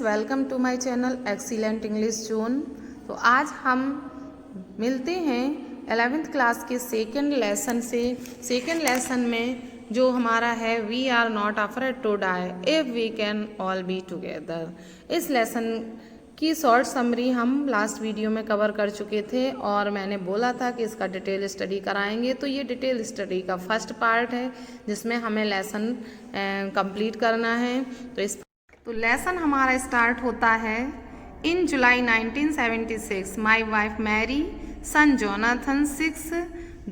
Welcome to my channel excellent English zone. तो आज हम मिलते हैं 11th क्लास के सेकेंड लेसन से। सेकेंड लेसन में जो हमारा है we are not afraid to die if we can all be together. इस लेसन की शॉर्ट समरी हम लास्ट वीडियो में कवर कर चुके थे और मैंने बोला था कि इसका डिटेल स्टडी कराएंगे। तो ये डिटेल स्टडी का फर्स्ट पार्ट है जिसमें हमें लेसन कंप्लीट करना है। तो लेसन हमारा स्टार्ट होता है in July 1976 my wife Mary, son Jonathan 6,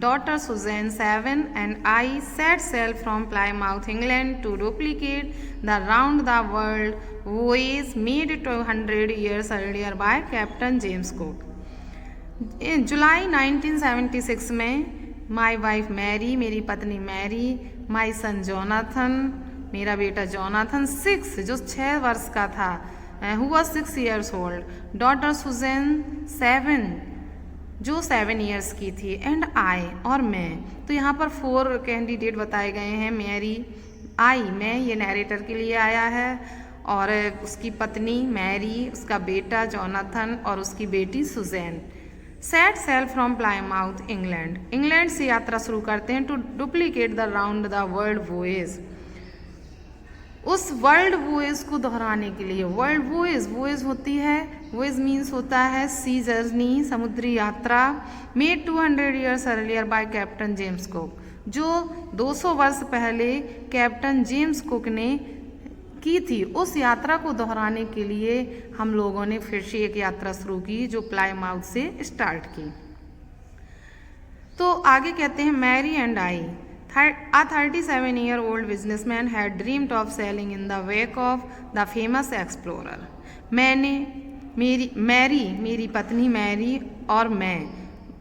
daughter Suzanne 7 and I set sail from Plymouth, England to duplicate the round the world voyage made 200 years earlier by Captain James Cook। जुलाई 1976 में माई wife Mary, मेरी पत्नी Mary, माई सन Jonathan, मेरा बेटा Jonathan 6 जो 6 वर्ष का था, हुआ 6 years old, डॉटर सुजैन 7 जो 7 years की थी, एंड आई और मैं। तो यहाँ पर 4 कैंडिडेट बताए गए हैं। मैरी, आई मैं, ये नैरेटर के लिए आया है, और उसकी पत्नी मैरी, उसका बेटा जोनाथन और उसकी बेटी Suzanne. Set sail from Plymouth England, England से यात्रा शुरू करते हैं to duplicate the round the world voyage, उस वर्ल्ड वोएज को दोहराने के लिए। वर्ल्ड वोएज, वोएज होती है, वोएज मीन्स होता है सी जर्नी, समुद्री यात्रा, made 200 years earlier by captain James Cook, जो 200 वर्ष पहले कैप्टन जेम्स कुक ने की थी। उस यात्रा को दोहराने के लिए हम लोगों ने फिर से एक यात्रा शुरू की जो प्लाईमाउथ से स्टार्ट की। तो आगे कहते हैं Mary and I, A 37-year-old businessman had dreamed of sailing in the wake of the famous explorer। मेरी पत्नी मैरी और मैं,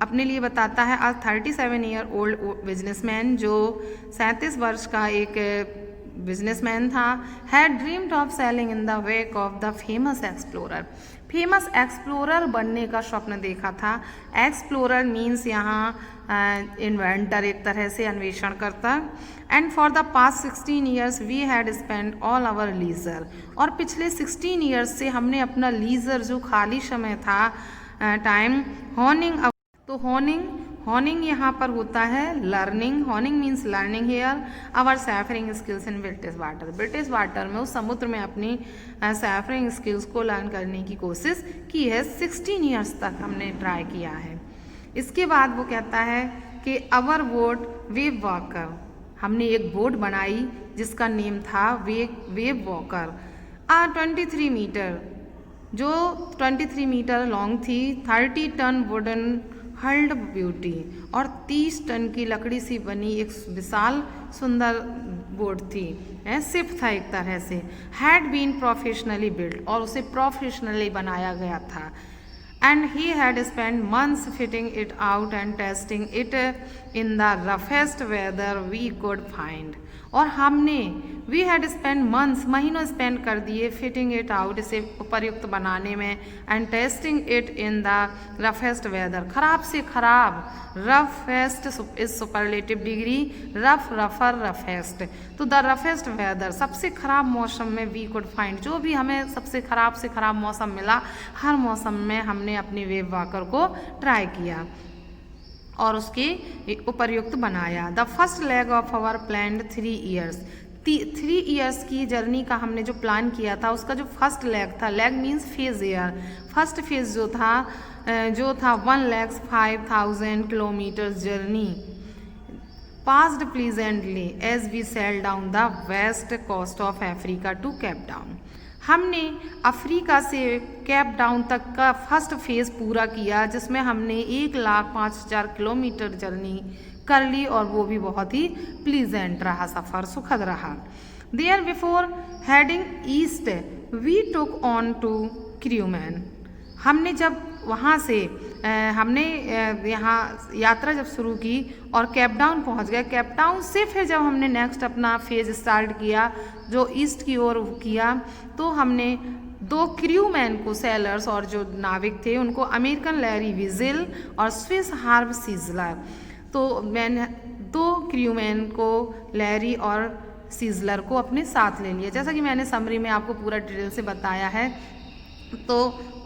अपने लिए बताता है। A 37-year-old businessman जो 37 वर्ष का एक बिजनेसमैन था, had dreamed of selling in the wake of the famous explorer, famous explorer बनने का स्वप्न देखा था। एक्सप्लोरर मीन्स यहाँ इन्वेंटर, एक तरह से अन्वेषण करता। And for the past 16 years we had spend all our leisure, और पिछले 16 years से हमने अपना लीजर जो खाली समय था, टाइम, हॉर्निंग। तो हॉर्निंग यहाँ पर होता है learning, honing means learning here our seafaring skills in British water, British water में, उस समुद्र में अपनी सैफरिंग स्किल्स को लर्न करने की कोशिश की है। 16 years तक हमने ट्राई किया है। इसके बाद वो कहता है कि अवर बोट वेव वॉकर, हमने एक बोट बनाई जिसका नेम था वेव वॉकर। 23 मीटर, जो 23 मीटर लॉन्ग थी, 30 टन वुडन हल्ड ब्यूटी, और 30 टन की लकड़ी से बनी एक विशाल सुंदर बोट थी, शिप था एक तरह से। हैड बीन प्रोफेशनली बिल्ड, और उसे प्रोफेशनली बनाया गया था। And he had spend months fitting it out and testing it in the roughest weather we could find, और हमने वी हैड स्पेंड मंथ्स, महीनों स्पेंड कर दिए, फिटिंग इट आउट, इसे उपयुक्त बनाने में, and testing it in the roughest weather, खराब से खराब, roughest is superlative degree, rough, रफर, रफेस्ट। तो द रफेस्ट वेदर, सबसे खराब मौसम में वी कुड फाइंड, जो भी हमें सबसे खराब मौसम मिला, हर मौसम में हमने अपनी वेव वॉकर को ट्राई किया और उसके उपयुक्त बनाया। The first leg of our plan 3 years, 3 years की जर्नी का हमने जो प्लान किया था, उसका जो फर्स्ट लेग था, leg means phase here, first phase जो था 1,05,000 kilometre journey, passed pleasantly as we sail down the west coast of Africa to Cape Town. हमने अफ्रीका से केप टाउन तक का फर्स्ट फेज पूरा किया, जिसमें हमने 1,05,000 किलोमीटर जर्नी कर ली, और वो भी बहुत ही प्लीजेंट रहा, सफ़र सुखद रहा। There before heading east we took on two crewman, हमने जब वहाँ से हमने यहाँ यात्रा जब शुरू की और केप टाउन पहुँच गए, केप टाउन से फिर जब हमने नेक्स्ट अपना फेज स्टार्ट किया जो ईस्ट की ओर किया, तो हमने 2 क्रूमैन को, सेलर्स और जो नाविक थे उनको, अमेरिकन लैरी विजिल और स्विस हार्ब सीजलर, तो मैंने 2 क्रूमैन को, लैरी और सीजलर को अपने साथ ले लिया। जैसा कि मैंने समरी में आपको पूरा डिटेल से बताया है, तो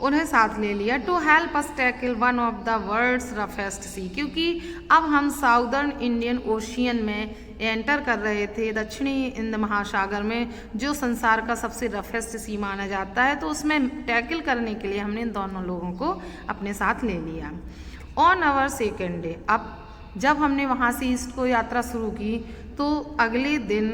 उन्हें साथ ले लिया to help us tackle one of the world's roughest sea, क्योंकि अब हम साउदर्न इंडियन ओशियन में एंटर कर रहे थे, दक्षिणी हिंद महासागर में, जो संसार का सबसे रफेस्ट सी माना जाता है। तो उसमें टैकल करने के लिए हमने इन दोनों लोगों को अपने साथ ले लिया। ऑन आवर सेकेंड डे, अब जब हमने वहाँ से ईस्ट को यात्रा शुरू की तो अगले दिन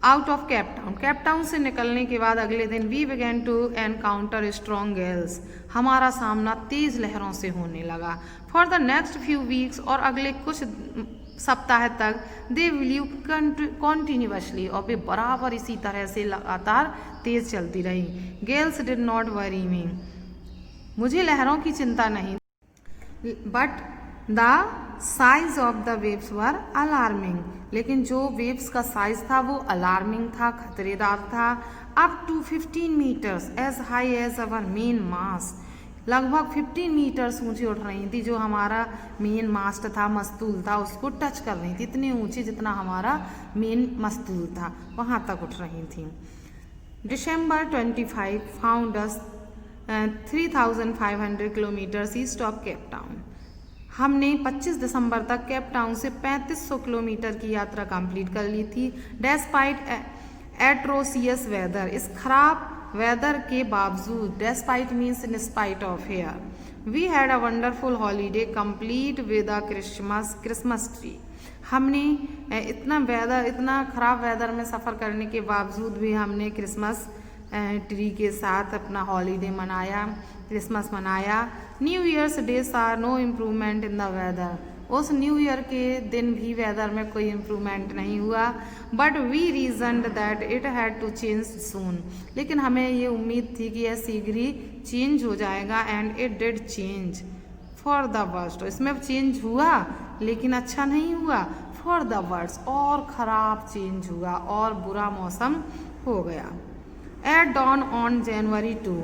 आउट ऑफ केप टाउन से निकलने के बाद अगले दिन we began to encounter strong gales, हमारा सामना तेज लहरों से होने लगा। For the next few weeks, और अगले कुछ सप्ताह तक दे विल्यू कॉन्टिन्यूसली, और वे बराबर इसी तरह से लगातार तेज चलती रही। गैल्स डिड नॉट वरी मी, मुझे लहरों की चिंता नहीं, but the size of the waves were alarming, लेकिन जो वेव्स का साइज था वो अलार्मिंग था, खतरेदार था। Up to 15 metres as high as our main mast, लगभग 15 मीटर्स ऊंची उठ रही थी। जो हमारा मेन मास्ट था, मस्तूल था, उसको टच कर रही थी, इतनी ऊंची जितना हमारा मेन मस्तूल था वहाँ तक उठ रही थी। December 25 found us 3,500 kilometre east of cap Town. हमने 25 दिसंबर तक केप टाउन से 3500 किलोमीटर की यात्रा कंप्लीट कर ली थी। डेस्पाइट एट्रोसियस वेदर, इस खराब वेदर के बावजूद, despite means in spite of here, we had a wonderful holiday complete with a Christmas tree. हमने इतना खराब वेदर में सफ़र करने के बावजूद भी हमने क्रिसमस ट्री के साथ अपना हॉलीडे मनाया, क्रिसमस मनाया। New Year's Day so no improvement in the weather, उस न्यू ईयर के दिन भी वेदर में कोई इम्प्रूवमेंट नहीं हुआ। But we reasoned that it had to change soon, लेकिन हमें ये उम्मीद थी कि यह शीघ्र ही चेंज हो जाएगा। And it did change for the worst, इसमें चेंज हुआ लेकिन अच्छा नहीं हुआ। फॉर द वर्स्ट, और ख़राब चेंज हुआ और बुरा मौसम हो गया। At dawn on January 2,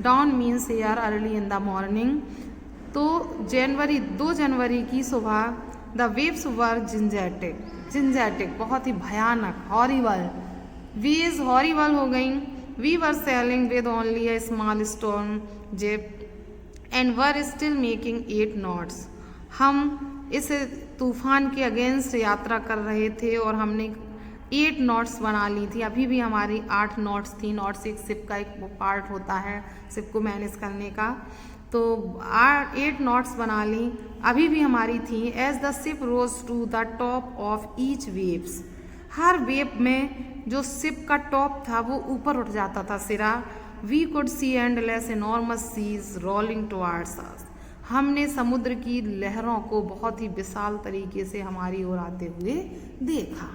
dawn means here early in the morning, तो 2 जनवरी की सुबह द वेव्स वर जिंजैटिक, बहुत ही भयानक, हॉरिबल, वेज हॉरिबल हो गई। We were sailing with only a small storm jib and were still making 8 knots, हम इस तूफान के अगेंस्ट यात्रा कर रहे थे और हमने 8 नॉट्स बना ली थी। अभी भी हमारी 8 नॉट्स थी। नॉट्स एक शिप का एक पार्ट होता है शिप को मैनेज करने का, तो 8 नॉट्स बना ली, अभी भी हमारी थी। As the ship rose to the top of each waves, हर वेव में जो शिप का टॉप था वो ऊपर उठ जाता था, सिरा। We could see endless enormous seas rolling towards us, हमने समुद्र की लहरों को बहुत ही विशाल तरीके से हमारी ओर आते हुए देखा।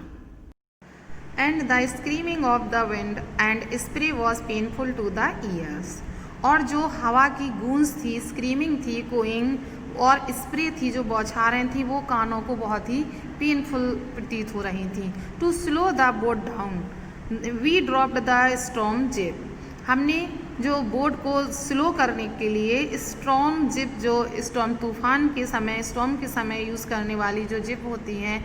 And the screaming of the wind and spray was painful to the ears, और जो हवा की गूंज थी, स्क्रीमिंग थी, कोइंग और स्प्रे थी जो बौछारें थी, वो कानों को बहुत ही पेनफुल प्रतीत हो रही थी। To slow the boat down we dropped the storm jib, हमने जो बोट को स्लो करने के लिए स्टॉर्म जिप, जो स्टॉर्म तूफान के समय, स्टॉर्म के समय यूज़ करने वाली जो जिप होती हैं,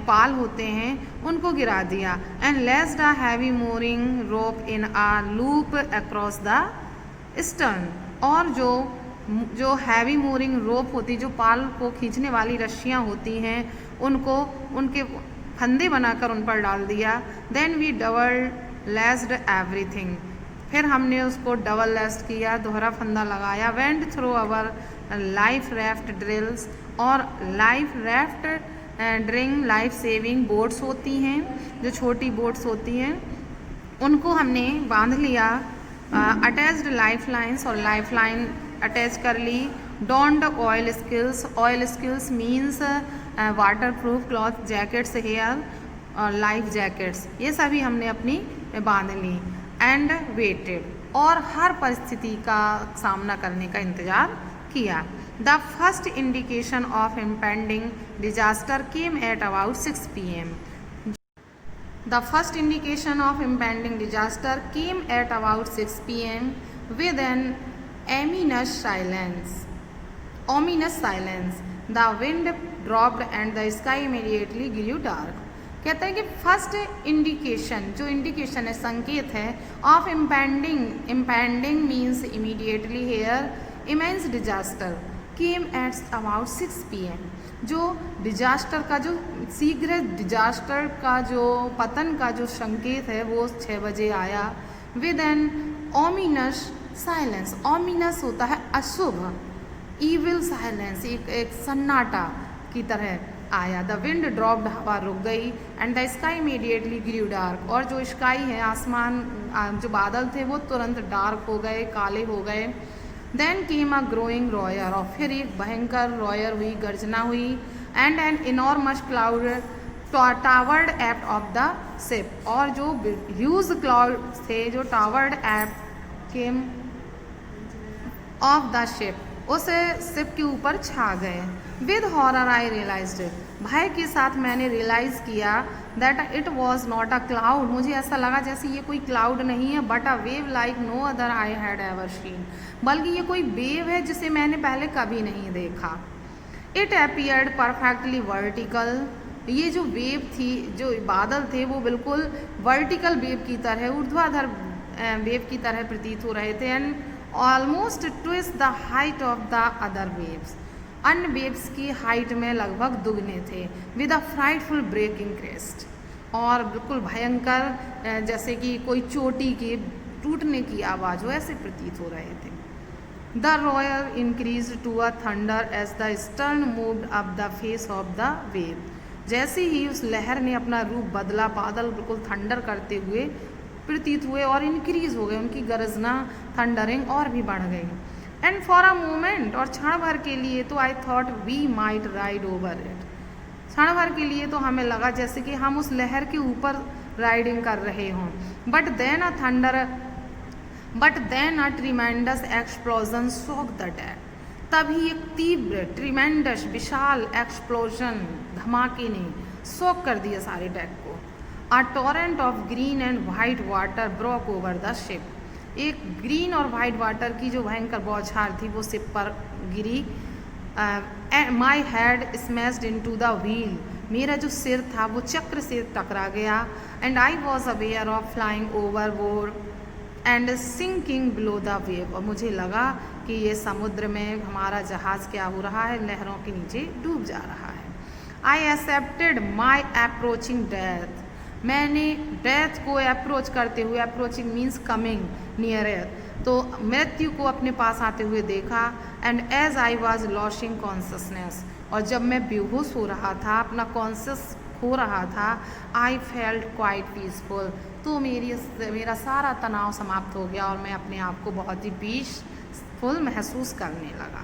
पाल होते हैं, उनको गिरा दिया। And लेस्ड a heavy mooring rope in a loop across the stern, और जो हैवी मोरिंग रोप होती, जो पाल को खींचने वाली रस्सियाँ होती हैं, उनको उनके फंदे बनाकर उन पर डाल दिया। Then we double laced everything, फिर हमने उसको डबल लेस्ट किया, दोहरा फंदा लगाया। Went through our life raft drills, और life raft drill life saving boats होती हैं, जो छोटी बोट्स होती हैं, उनको हमने बांध लिया। अटैच्ड लाइफ लाइन्स, और लाइफ लाइन अटैच कर ली। Donned oilskins means waterproof cloth jackets, here और लाइफ जैकेट्स, ये सभी हमने अपनी बांध ली। एंड वेटेड, और हर परिस्थिति का सामना करने का इंतजार किया। The first indication of impending disaster came at about 6 PM. The first indication of impending disaster came at about 6 PM with an ominous silence. The wind dropped and the sky immediately grew dark. कहते हैं कि first indication, जो indication है, संकेत है, of impending means immediately here immense disaster came at about 6 PM। जो disaster का, जो शीघ्र डिजास्टर का, जो पतन का जो संकेत है वो 6 बजे आया। With an ominous silence, ominous होता है अशुभ, ईविल साइलेंस, एक सन्नाटा की तरह आया। द विंड ड्रॉप्ड, हवा रुक गई। And the sky immediately grew dark, और जो स्काई है, आसमान, जो बादल थे वो तुरंत डार्क हो गए, काले हो गए। देन केम अ ग्रोइंग रॉयर, और फिर एक भयंकर रॉयर हुई, गर्जना हुई। And an enormous cloud towered aft of the ship, और जो ह्यूज क्लाउड थे जो towered aft came of the ship, उस शिप के ऊपर छा गए। विद हॉरर आई रियलाइज्ड, भय के साथ मैंने रियलाइज किया that it was not a cloud, मुझे ऐसा लगा जैसे ये कोई क्लाउड नहीं है, but a wave like no other I had ever seen, बल्कि ये कोई वेव है जिसे मैंने पहले कभी नहीं देखा। इट अपीयर्ड परफेक्टली वर्टिकल, ये जो वेव थी, जो बादल थे, वो बिल्कुल वर्टिकल वेव की तरह, ऊर्ध्वाधर वेव की तरह प्रतीत हो रहे थे। And almost twist the height of the other waves, अन्य वेव्स की हाइट में लगभग दुगने थे। With a frightful breaking crest, और बिल्कुल भयंकर, जैसे कि कोई चोटी के टूटने की आवाज़ हो, ऐसे प्रतीत हो रहे थे। The roar increase to a thunder as the stern moved up the face of the wave, जैसे ही उस लहर ने अपना रूप बदला, बादल बिल्कुल थंडर करते हुए प्रतीत हुए और इंक्रीज हो गए, उनकी गरजना, थंडरिंग और भी बढ़ गई। एंड फॉर अ मोमेंट, और क्षण भर के लिए तो I thought we might ride over it, क्षण भर के लिए तो हमें लगा जैसे कि हम उस लहर के ऊपर राइडिंग कर रहे हों। But then a tremendous explosion shook the deck, तभी एक तीव्र, ट्रिमेंडस, विशाल एक्सप्लोजन, धमाके ने शॉक कर दिया सारे डेक को। A torrent of green and white water broke over the ship, एक ग्रीन और वाइट वाटर की जो भयंकर बौछार थी वो शिप पर गिरी। My head smashed into the wheel, मेरा जो सिर था वो चक्र से टकरा गया। And I was aware of flying overboard and sinking below the wave, और मुझे लगा कि ये समुद्र में हमारा जहाज़ क्या हो रहा है, लहरों के नीचे डूब जा रहा है। I accepted my approaching death, मैंने डेथ को अप्रोच करते हुए, अप्रोचिंग मीन्स कमिंग नियरर, तो मृत्यु को अपने पास आते हुए देखा। And as I was losing consciousness, और जब मैं बेहोश हो रहा था, अपना कॉन्शियस खो रहा था, आई फेल्ट क्वाइट पीसफुल, तो मेरा सारा तनाव समाप्त हो गया और मैं अपने आप को बहुत ही पीसफुल महसूस करने लगा।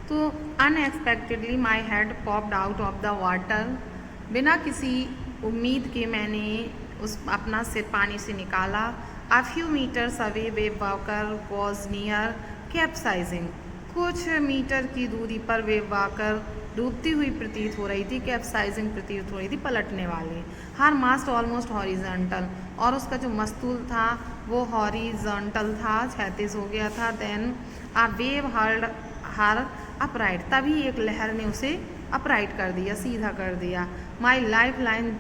तो unexpectedly my head popped out of the water, बिना किसी उम्मीद के मैंने अपना सिर पानी से निकाला। A few metres away wave walker was near capsizing, कुछ मीटर की दूरी पर वेव वॉकर डूबती हुई प्रतीत हो रही थी, कैप्साइजिंग प्रतीत हो रही थी, पलटने वाली। हर मास्ट ऑलमोस्ट हॉरिजॉन्टल, और उसका जो मस्तूल था वो हॉरिजॉन्टल था, क्षैतिज हो गया था। Then a wave hurled her upright, तभी एक लहर ने उसे अपराइट कर दिया, सीधा कर दिया। माई लाइफ लाइन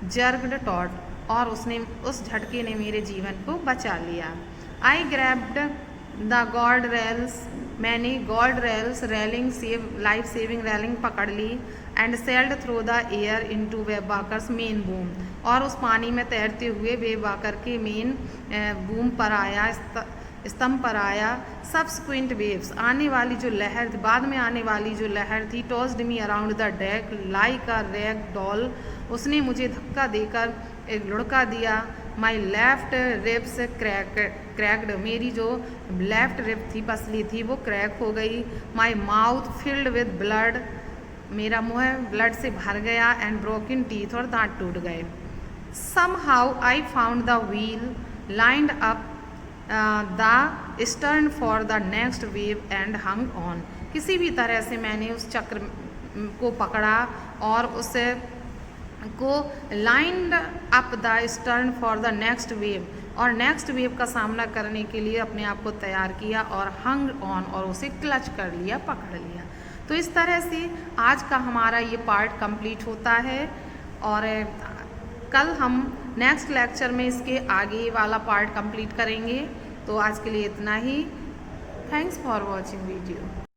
जर्गड टॉट, और उसने, उस झटके ने मेरे जीवन को बचा लिया। I grabbed the guard rails, मैंने guard rails, railing, life saving railing पकड़ ली। And sailed through the air into Wave Walker's main boom, और उस पानी में तैरते हुए वेव वॉकर के मेन बूम पर आया, स्तंभ पर आया। सब्सिक्वेंट वेव्स, आने वाली जो लहर, बाद में आने वाली जो लहर थी, tossed me around the deck like a rag doll, उसने मुझे धक्का देकर एक लुढ़का दिया। माई लेफ्ट रिब्स क्रैक्ड, मेरी जो लेफ्ट रिब थी, पसली थी, वो क्रैक हो गई। My mouth filled with blood, मेरा मुँह ब्लड से भर गया। एंड ब्रोकन टीथ, और दांत टूट गए। Somehow I found the wheel lined up the stern for the next wave and hung on, किसी भी तरह से मैंने उस चक्र को पकड़ा और उसे को lined up the stern for the next wave, और नेक्स्ट वेव का सामना करने के लिए अपने आप को तैयार किया, और हंग ऑन, और उसे क्लच कर लिया, पकड़ लिया। तो इस तरह से आज का हमारा ये पार्ट कंप्लीट होता है और कल हम नेक्स्ट लेक्चर में इसके आगे वाला पार्ट कंप्लीट करेंगे। तो आज के लिए इतना ही। Thanks for watching video.